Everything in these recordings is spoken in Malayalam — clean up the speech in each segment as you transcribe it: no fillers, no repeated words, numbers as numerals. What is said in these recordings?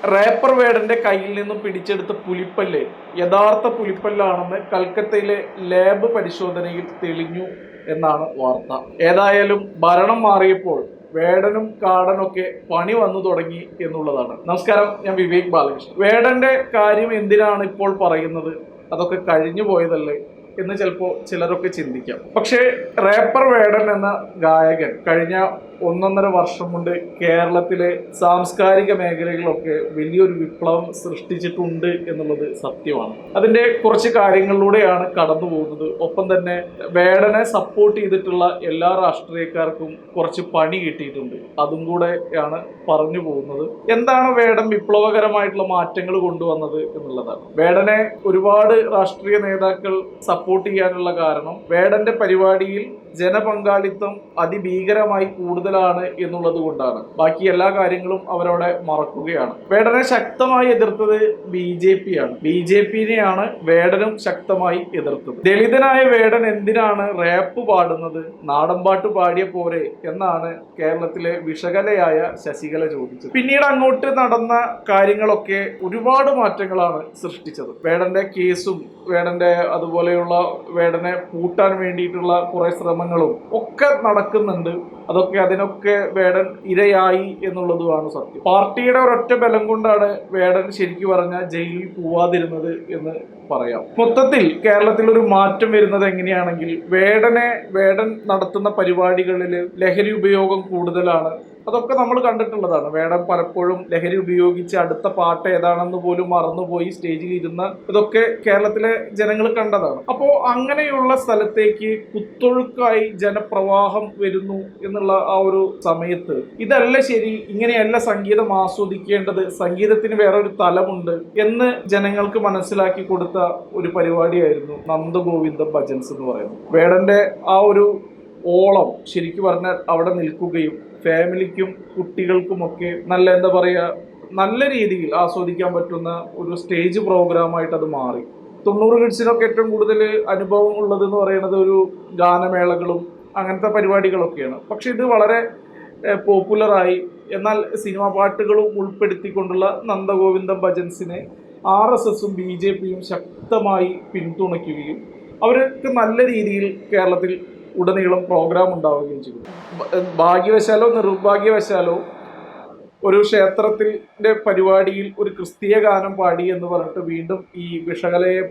റാപ്പർ വേടന്റെ കയ്യിൽ നിന്നും പിടിച്ചെടുത്ത പുലിപ്പല്ല് യഥാർത്ഥ പുലിപ്പല്ലാണെന്ന് കൽക്കത്തയിലെ ലാബ് പരിശോധനയിൽ തെളിഞ്ഞു എന്നാണ് വാർത്ത. ഏതായാലും ഭരണം മാറിയപ്പോൾ വേടനും കാടനൊക്കെ പണി വന്നു തുടങ്ങി എന്നുള്ളതാണ്. നമസ്കാരം, ഞാൻ വിവേക് ബാലകൃഷ്ണൻ. വേടന്റെ കാര്യം എന്തിനാണ് ഇപ്പോൾ പറയുന്നത്? അതൊക്കെ കഴിഞ്ഞു പോയതല്ലേ എന്ന് ചിലപ്പോൾ ചിലരൊക്കെ ചിന്തിക്കാം. പക്ഷേ റാപ്പർ വേടൻ എന്ന ഗായകൻ കഴിഞ്ഞ 1.5 വർഷം കൊണ്ട് കേരളത്തിലെ സാംസ്കാരിക മേഖലകളിലൊക്കെ വലിയൊരു വിപ്ലവം സൃഷ്ടിച്ചിട്ടുണ്ട് എന്നുള്ളത് സത്യമാണ്. അതിന്റെ കുറച്ച് കാര്യങ്ങളിലൂടെയാണ് കടന്നു പോകുന്നത്. ഒപ്പം തന്നെ വേടനെ സപ്പോർട്ട് ചെയ്തിട്ടുള്ള എല്ലാ രാഷ്ട്രീയക്കാർക്കും കുറച്ച് പണി കിട്ടിയിട്ടുണ്ട്. അതും കൂടെയാണ് പറഞ്ഞു പോകുന്നത്. എന്താണ് വേടൻ വിപ്ലവകരമായിട്ടുള്ള മാറ്റങ്ങൾ കൊണ്ടുവന്നത് എന്നുള്ളതാണ്. വേടനെ ഒരുപാട് രാഷ്ട്രീയ നേതാക്കൾ സപ്പോർട്ട് ചെയ്യാനുള്ള കാരണം വേടന്റെ പരിപാടിയിൽ ജനപങ്കാളിത്തം അതിഭീകരമായി കൂടുതലാണ് എന്നുള്ളത് കൊണ്ടാണ്. ബാക്കി എല്ലാ കാര്യങ്ങളും അവരവിടെ മറക്കുകയാണ്. വേടനെ ശക്തമായി എതിർത്തത് BJP ആണ്. BJP-നെയാണ് വേടനും ശക്തമായി എതിർത്തത്. ദളിതനായ വേടൻ എന്തിനാണ് റാപ്പ് പാടുന്നത്, നാടൻപാട്ട് പാടിയ പോരെ എന്നാണ് കേരളത്തിലെ വിഷകലയായ ശശികല ചോദിച്ചത്. പിന്നീട് അങ്ങോട്ട് നടന്ന കാര്യങ്ങളൊക്കെ ഒരുപാട് മാറ്റങ്ങളാണ് സൃഷ്ടിച്ചത്. വേടന്റെ കേസും വേടന്റെ അതുപോലെയുള്ള വേടനെ പൂട്ടാൻ വേണ്ടിയിട്ടുള്ള കുറെ ശ്രമങ്ങളും ഒക്കെ നടക്കുന്നുണ്ട്. അതിനൊക്കെ വേടൻ ഇരയായി എന്നുള്ളതുമാണ് സത്യം. പാർട്ടിയുടെ ഒരൊറ്റ ബലം കൊണ്ടാണ് വേടൻ ശരിക്കും പറഞ്ഞാൽ ജയിലിൽ പോവാതിരുന്നത് എന്ന് പറയാം. മൊത്തത്തിൽ കേരളത്തിൽ ഒരു മാറ്റം വരുന്നത് എങ്ങനെയാണെങ്കിൽ വേടൻ നടത്തുന്ന പരിപാടികളിൽ ലഹരി ഉപയോഗം കൂടുതലാണ്. അതൊക്കെ നമ്മൾ കണ്ടിട്ടുള്ളതാണ്. വേടൻ പലപ്പോഴും ലഹരി ഉപയോഗിച്ച് അടുത്ത പാട്ട് ഏതാണെന്ന് പോലും മറന്നുപോയി സ്റ്റേജിൽ ഇരുന്ന ഇതൊക്കെ കേരളത്തിലെ ജനങ്ങൾ കണ്ടതാണ്. അപ്പോൾ അങ്ങനെയുള്ള സ്ഥലത്തേക്ക് കുത്തൊഴുക്കായി ജനപ്രവാഹം വരുന്നു എന്നുള്ള ആ ഒരു സമയത്ത് ഇതല്ല ശരി, ഇങ്ങനെയല്ല സംഗീതം ആസ്വദിക്കേണ്ടത്, സംഗീതത്തിന് വേറൊരു തലമുണ്ട് എന്ന് ജനങ്ങൾക്ക് മനസ്സിലാക്കി കൊടുത്ത ഒരു പരിപാടിയായിരുന്നു നന്ദഗോവിന്ദ ഭജൻസ് എന്ന് പറയുന്നത്. വേടന്റെ ആ ഒരു ഓളം ശരിക്കും പറഞ്ഞാൽ അവിടെ നിൽക്കുകയും ഫാമിലിക്കും കുട്ടികൾക്കുമൊക്കെ നല്ല രീതിയിൽ ആസ്വദിക്കാൻ പറ്റുന്ന ഒരു സ്റ്റേജ് പ്രോഗ്രാമായിട്ട് അത് മാറി. 90 കിഡ്സിനൊക്കെ ഏറ്റവും കൂടുതൽ അനുഭവം ഉള്ളതെന്ന് പറയുന്നത് ഒരു ഗാനമേളകളും അങ്ങനത്തെ പരിപാടികളൊക്കെയാണ്. പക്ഷെ ഇത് വളരെ പോപ്പുലറായി. എന്നാൽ സിനിമാ പാട്ടുകളും ഉൾപ്പെടുത്തിക്കൊണ്ടുള്ള നന്ദഗോവിന്ദം ഭജൻസിനെ RSSും BJP-യും ശക്തമായി പിന്തുണയ്ക്കുകയും അവർക്ക് നല്ല രീതിയിൽ കേരളത്തിൽ ഉടനീളം പ്രോഗ്രാം ഉണ്ടാവുകയും ചെയ്തു. ഭാഗ്യവശാലോ നിർഭാഗ്യവശാലോ ഒരു ക്ഷേത്രത്തിന്റെ പരിപാടിയിൽ ഒരു ക്രിസ്തീയ ഗാനം പാടി എന്ന് പറഞ്ഞിട്ട് വീണ്ടും ഈ ശശികലയെ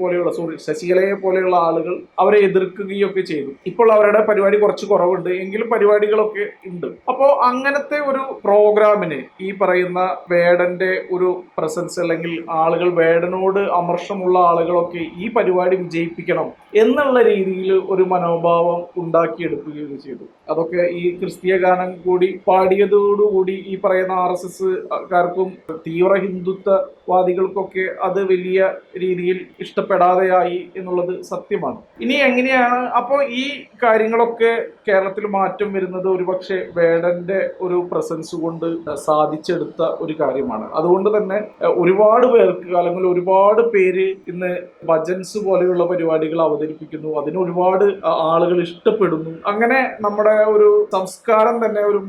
പോലെയുള്ള ആളുകൾ അവരെ എതിർക്കുകയൊക്കെ ചെയ്തു. ഇപ്പോൾ അവരുടെ പരിപാടി കുറച്ച് കുറവുണ്ട്, എങ്കിലും പരിപാടികളൊക്കെ ഉണ്ട്. അപ്പോൾ അങ്ങനത്തെ ഒരു പ്രോഗ്രാമിന് ഈ പറയുന്ന വേടന്റെ ഒരു പ്രസൻസ് അല്ലെങ്കിൽ ആളുകൾ വേടനോട് അമർഷമുള്ള ആളുകളൊക്കെ ഈ പരിപാടി വിജയിപ്പിക്കണം എന്നുള്ള രീതിയിൽ ഒരു മനോഭാവം ഉണ്ടാക്കിയെടുക്കുകയും ചെയ്തു. അതൊക്കെ ഈ ക്രിസ്തീയ ഗാനം കൂടി പാടിയതോടുകൂടി ഈ പറയുന്ന RSSകാർക്കും തീവ്ര ഹിന്ദുത്വവാദികൾക്കൊക്കെ അത് വലിയ രീതിയിൽ ഇഷ്ടപ്പെടാതെയായി എന്നുള്ളത് സത്യമാണ്. ഇനി എങ്ങനെയാണ് അപ്പോൾ ഈ കാര്യങ്ങളൊക്കെ കേരളത്തിൽ മാറ്റം വരുന്നത്? ഒരുപക്ഷെ വേടന്റെ ഒരു പ്രസൻസ് കൊണ്ട് സാധിച്ചെടുത്ത ഒരു കാര്യമാണ്. അതുകൊണ്ട് തന്നെ ഒരുപാട് പേർക്ക് അല്ലെങ്കിൽ ഒരുപാട് പേര് ഇന്ന് ഭജൻസ് പോലെയുള്ള പരിപാടികൾ അവതരിപ്പിക്കുന്നു. അതിന് ഒരുപാട് ആളുകൾ ഇഷ്ടപ്പെടുന്നു. അങ്ങനെ നമ്മുടെ ഒരു സംസ്കാരം തന്നെ ഒരു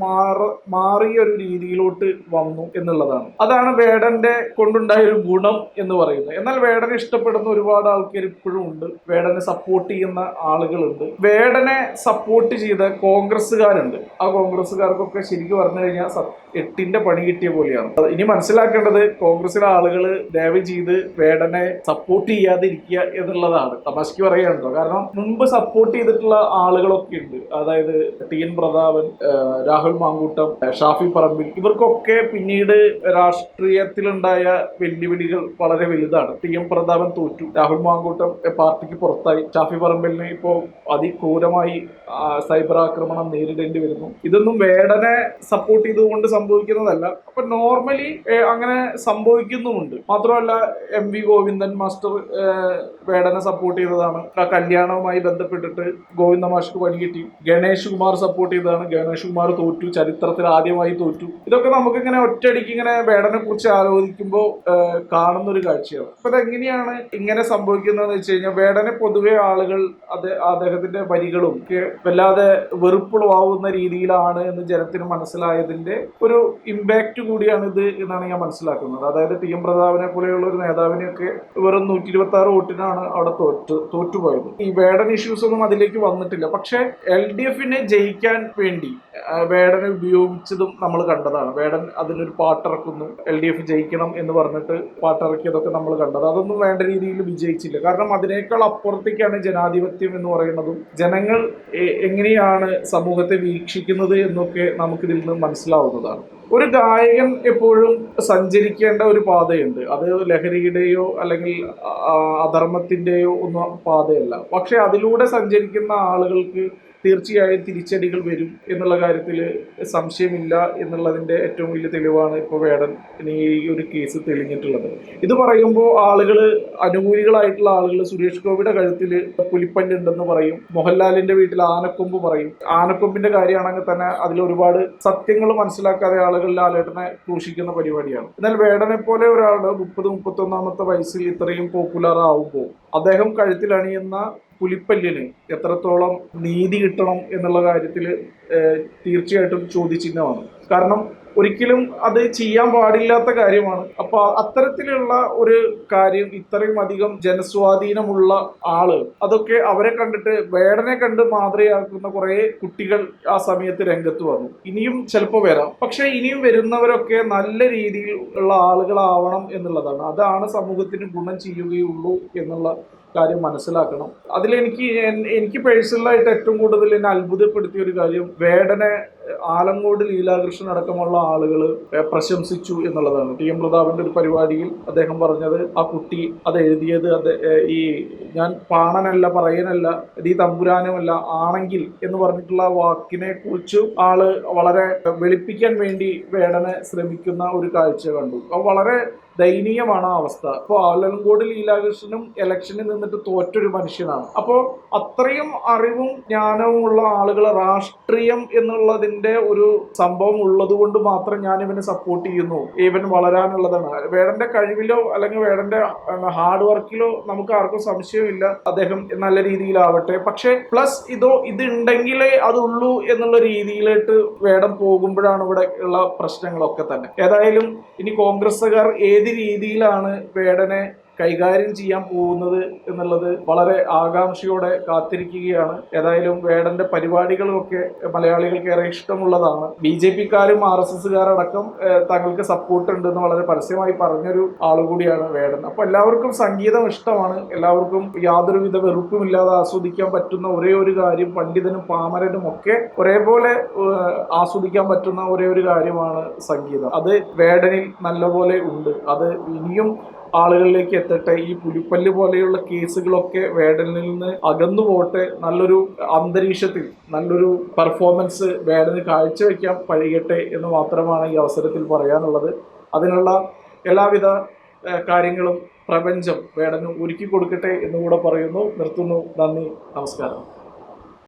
മാറിയ ഒരു രീതിയിലോട്ട് വന്നു എന്നുള്ളതാണ്. അതാണ് വേടന്റെ കൊണ്ടുണ്ടായ ഒരു ഗുണം എന്ന് പറയുന്നത്. എന്നാൽ വേടനെ ഇഷ്ടപ്പെടുന്ന ഒരുപാട് ആൾക്കാർ ഇപ്പോഴും ഉണ്ട്. വേടനെ സപ്പോർട്ട് ചെയ്യുന്ന ആളുകളുണ്ട്. വേടനെ സപ്പോർട്ട് ചെയ്ത കോൺഗ്രസ്സുകാരുണ്ട്. ആ കോൺഗ്രസ്സുകാർക്കൊക്കെ ശരിക്കും പറഞ്ഞു കഴിഞ്ഞാൽ 8ന്റെ പണി കിട്ടിയ പോലെയാണ്. ഇനി മനസ്സിലാക്കേണ്ടത് കോൺഗ്രസിലെ ആളുകൾ ദയവ് ചെയ്ത് വേടനെ സപ്പോർട്ട് ചെയ്യാതിരിക്കുക എന്നുള്ളതാണ്. തമാശക്ക് പറയാനുണ്ടോ? കാരണം മുമ്പ് സപ്പോർട്ട് ചെയ്തിട്ടുള്ള ആളുകളൊക്കെ ഉണ്ട്. അതായത് TN പ്രതാപൻ, രാഹുൽ മാങ്കൂട്ടം, ഷാഫി പറമ്പിൽ, ഇവർക്കൊക്കെ പിന്നീട് രാഷ്ട്രീയത്തിലുണ്ടായ വെല്ലുവിളികൾ വളരെ വലുതാണ്. TN പ്രതാപൻ തോറ്റു, രാഹുൽ മാങ്കൂട്ടം പാർട്ടിക്ക് പുറത്തായി, ഷാഫി പറമ്പിലിന് ഇപ്പോൾ അതിക്രൂരമായി സൈബർ ആക്രമണം നേരിടേണ്ടി വരുന്നു. ഇതൊന്നും വേടനെ സപ്പോർട്ട് ചെയ്തുകൊണ്ട് സംഭവിക്കുന്നതല്ല. അപ്പൊ നോർമലി അങ്ങനെ സംഭവിക്കുന്നുമുണ്ട്. മാത്രമല്ല MV ഗോവിന്ദൻ മാസ്റ്റർ വേടനെ സപ്പോർട്ട് ചെയ്തതാണ്. ആ കല്യാണവുമായി ബന്ധപ്പെട്ടിട്ട് ഗോവിന്ദ മാഷ്ക്ക് പണി കിട്ടി. ഗണേഷ് കുമാർ സപ്പോർട്ട് ചെയ്തതാണ്. ഗണേഷ് കുമാർ തോറ്റു, ചരിത്രത്തിൽ ആദ്യമായി തോറ്റു. ഇതൊക്കെ നമുക്ക് നമുക്കിങ്ങനെ ഒറ്റയടിക്ക് ഇങ്ങനെ വേടനെ കുറിച്ച് ആലോചിക്കുമ്പോൾ കാണുന്ന ഒരു കാഴ്ചയാണ്. അപ്പൊ അതെങ്ങനെയാണ് ഇങ്ങനെ സംഭവിക്കുന്നതെന്ന് വെച്ച് കഴിഞ്ഞാൽ, വേടനെ പൊതുവെ ആളുകൾ അദ്ദേഹത്തിന്റെ വരികളും ഒക്കെ വല്ലാതെ വെറുപ്പുളവാകുന്ന രീതിയിലാണ് എന്ന് ജനത്തിന് മനസ്സിലായതിന്റെ ഒരു ഇമ്പാക്ട് കൂടിയാണ് ഇത് എന്നാണ് ഞാൻ മനസ്സിലാക്കുന്നത്. അതായത് ടി.എം. പ്രതാപനെ പോലെയുള്ള ഒരു നേതാവിനെയൊക്കെ വെറും 126 വോട്ടിനാണ് അവിടെ തോറ്റുപോയത്. ഈ വേടൻ ഇഷ്യൂസ് ഒന്നും അതിലേക്ക് വന്നിട്ടില്ല. പക്ഷെ LDFനെ ജയിക്കാൻ വേണ്ടി വേടനെ ഉപയോഗിച്ചതും നമ്മൾ കണ്ടതാണ്. വേടൻ അതിനൊരു പാട്ടിറക്കുന്നു, LDF ജയിക്കണം എന്ന് പറഞ്ഞിട്ട് പാട്ടിറക്കിയതൊക്കെ നമ്മൾ കണ്ടത്. അതൊന്നും വേണ്ട രീതിയിൽ വിജയിച്ചില്ല. കാരണം അതിനേക്കാൾ അപ്പുറത്തേക്കാണ് ജനാധിപത്യം എന്ന് പറയുന്നതും ജനങ്ങൾ എങ്ങനെയാണ് സമൂഹത്തെ വീക്ഷിക്കുന്നത് എന്നൊക്കെ നമുക്കിതിൽ നിന്ന് മനസ്സിലാവുന്നതാണ്. ഒരു ഗായകൻ എപ്പോഴും സഞ്ചരിക്കേണ്ട ഒരു പാതയുണ്ട്. അത് ലഹരിയുടെയോ അല്ലെങ്കിൽ അധർമ്മത്തിന്റെയോ ഒന്നും പാതയല്ല. പക്ഷെ അതിലൂടെ സഞ്ചരിക്കുന്ന ആളുകൾക്ക് തീർച്ചയായും തിരിച്ചടികൾ വരും എന്നുള്ള കാര്യത്തിൽ സംശയമില്ല എന്നുള്ളതിന്റെ ഏറ്റവും വലിയ തെളിവാണ് ഇപ്പോൾ വേടൻ ഈ ഒരു കേസ് തെളിഞ്ഞിട്ടുള്ളത്. ഇത് പറയുമ്പോൾ ആളുകൾ, അനുകൂലികളായിട്ടുള്ള ആളുകൾ സുരേഷ് ഗോപിയുടെ കഴുത്തിൽ പുലിപ്പല്ലുണ്ടെന്ന് പറയും, മോഹൻലാലിന്റെ വീട്ടിൽ ആനക്കൊമ്പ് പറയും. ആനക്കൊമ്പിന്റെ കാര്യമാണെങ്കിൽ തന്നെ അതിൽ ഒരുപാട് സത്യങ്ങൾ മനസ്സിലാക്കാതെ ആളുകൾ ലാലേട്ടനെ ക്രൂശിക്കുന്ന പരിപാടിയാണ്. എന്നാൽ വേടനെ പോലെ ഒരാൾ 30-31 വയസ്സിൽ ഇത്രയും പോപ്പുലർ ആവുമ്പോൾ അദ്ദേഹം കഴുത്തിൽ അണിയുന്ന പുലിപ്പല്ലിന് എത്രത്തോളം നീതി കിട്ടണം എന്നുള്ള കാര്യത്തിൽ തീർച്ചയായിട്ടും ചോദ്യചിഹ്നമാണ്. കാരണം ഒരിക്കലും അത് ചെയ്യാൻ പാടില്ലാത്ത കാര്യമാണ്. അപ്പൊ അത്തരത്തിലുള്ള ഒരു കാര്യം ഇത്രയും അധികം ജനസ്വാധീനമുള്ള ആള്, അതൊക്കെ അവരെ കണ്ടിട്ട് വേടനെ കണ്ട് മാതൃകയാക്കുന്ന കുറെ കുട്ടികൾ ആ സമയത്ത് രംഗത്ത് വന്നു. ഇനിയും ചിലപ്പോൾ വരാം. പക്ഷെ ഇനിയും വരുന്നവരൊക്കെ നല്ല രീതിയിൽ ഉള്ള ആളുകളാവണം എന്നുള്ളതാണ്. അതാണ് സമൂഹത്തിന് ഗുണം ചെയ്യുകയുള്ളൂ എന്നുള്ള കാര്യം മനസ്സിലാക്കണം. എനിക്ക് പേഴ്സണലായിട്ട് ഏറ്റവും കൂടുതൽ എന്നെ അത്ഭുതപ്പെടുത്തിയ ഒരു കാര്യം, വേടനെ ആലങ്കോട് ലീലാകൃഷ്ണൻ അടക്കമുള്ള ആളുകൾ പ്രശംസിച്ചു എന്നുള്ളതാണ്. ടി.എം. പ്രതാപന്റെ ഒരു പരിപാടിയിൽ അദ്ദേഹം പറഞ്ഞത്, ആ കുട്ടി അത് എഴുതിയത് ഈ ഞാൻ പാണനല്ല, പറയനല്ല, ഈ തമ്പുരാനുമല്ല, ആണെങ്കിൽ എന്ന് പറഞ്ഞിട്ടുള്ള വാക്കിനെ കുറിച്ച് ആള് വളരെ വെളുപ്പിക്കാൻ വേണ്ടി വേടനെ ശ്രമിക്കുന്ന ഒരു കാഴ്ച കണ്ടു. അത് വളരെ ദയനീയമാണ് ആ അവസ്ഥ. അപ്പോൾ ആലങ്കോട് ലീലാകൃഷ്ണനും ഇലക്ഷനിൽ നിന്നിട്ട് തോറ്റൊരു മനുഷ്യനാണ്. അപ്പോൾ അത്രയും അറിവും ജ്ഞാനവും ഉള്ള ആളുകൾ രാഷ്ട്രീയം എന്നുള്ളതിന്റെ ഒരു സംഭവം ഉള്ളത് കൊണ്ട് മാത്രം ഞാൻ ഇവനെ സപ്പോർട്ട് ചെയ്യുന്നു, ഇവൻ വളരാനുള്ളതാണ്. വേടന്റെ കഴിവിലോ അല്ലെങ്കിൽ വേടന്റെ ഹാർഡ് വർക്കിലോ നമുക്ക് ആർക്കും സംശയമില്ല, അദ്ദേഹം നല്ല രീതിയിലാവട്ടെ. പക്ഷെ പ്ലസ് ഇത് ഉണ്ടെങ്കിലേ അതുള്ളൂ എന്നുള്ള രീതിയിലേക്ക് വേടം പോകുമ്പോഴാണ് ഇവിടെ ഉള്ള പ്രശ്നങ്ങളൊക്കെ തന്നെ. ഏതായാലും ഇനി കോൺഗ്രസ്സുകാർ ഏത് രീതിയിലാണ് വേടനെ കൈകാര്യം ചെയ്യാൻ പോകുന്നത് എന്നുള്ളത് വളരെ ആകാംക്ഷയോടെ കാത്തിരിക്കുകയാണ്. ഏതായാലും വേടന്റെ പരിപാടികളൊക്കെ മലയാളികൾക്ക് ഏറെ ഇഷ്ടമുള്ളതാണ്. BJP-ക്കാരും RSS-കാരടക്കം തങ്ങൾക്ക് സപ്പോർട്ട് ഉണ്ടെന്ന് വളരെ പരസ്യമായി പറഞ്ഞൊരു ആളുകൂടിയാണ് വേടൻ. അപ്പൊ എല്ലാവർക്കും സംഗീതം ഇഷ്ടമാണ്. എല്ലാവർക്കും യാതൊരുവിധ വെറുപ്പുമില്ലാതെ ആസ്വദിക്കാൻ പറ്റുന്ന ഒരേ ഒരു കാര്യം, പണ്ഡിതനും പാമരനും ഒക്കെ ഒരേപോലെ ആസ്വദിക്കാൻ പറ്റുന്ന ഒരേ ഒരു കാര്യമാണ് സംഗീതം. അത് വേടനിൽ നല്ലപോലെ ഉണ്ട്. അത് ഇനിയും ആളുകളിലേക്ക് എത്തട്ടെ. ഈ പുലിപ്പല്ല് പോലെയുള്ള കേസുകളൊക്കെ വേടനിൽ നിന്ന് അകന്നു പോട്ടെ. നല്ലൊരു അന്തരീക്ഷത്തിൽ നല്ലൊരു പെർഫോമൻസ് വേടന് കാഴ്ചവെക്കാൻ കഴിയട്ടെ എന്ന് മാത്രമാണ് ഈ അവസരത്തിൽ പറയാനുള്ളത്. അതിനുള്ള എല്ലാവിധ കാര്യങ്ങളും പ്രപഞ്ചം വേടന് ഒരുക്കി കൊടുക്കട്ടെ എന്നുകൂടെ പറയുന്നു. നിർത്തുന്നു. നന്ദി, നമസ്കാരം.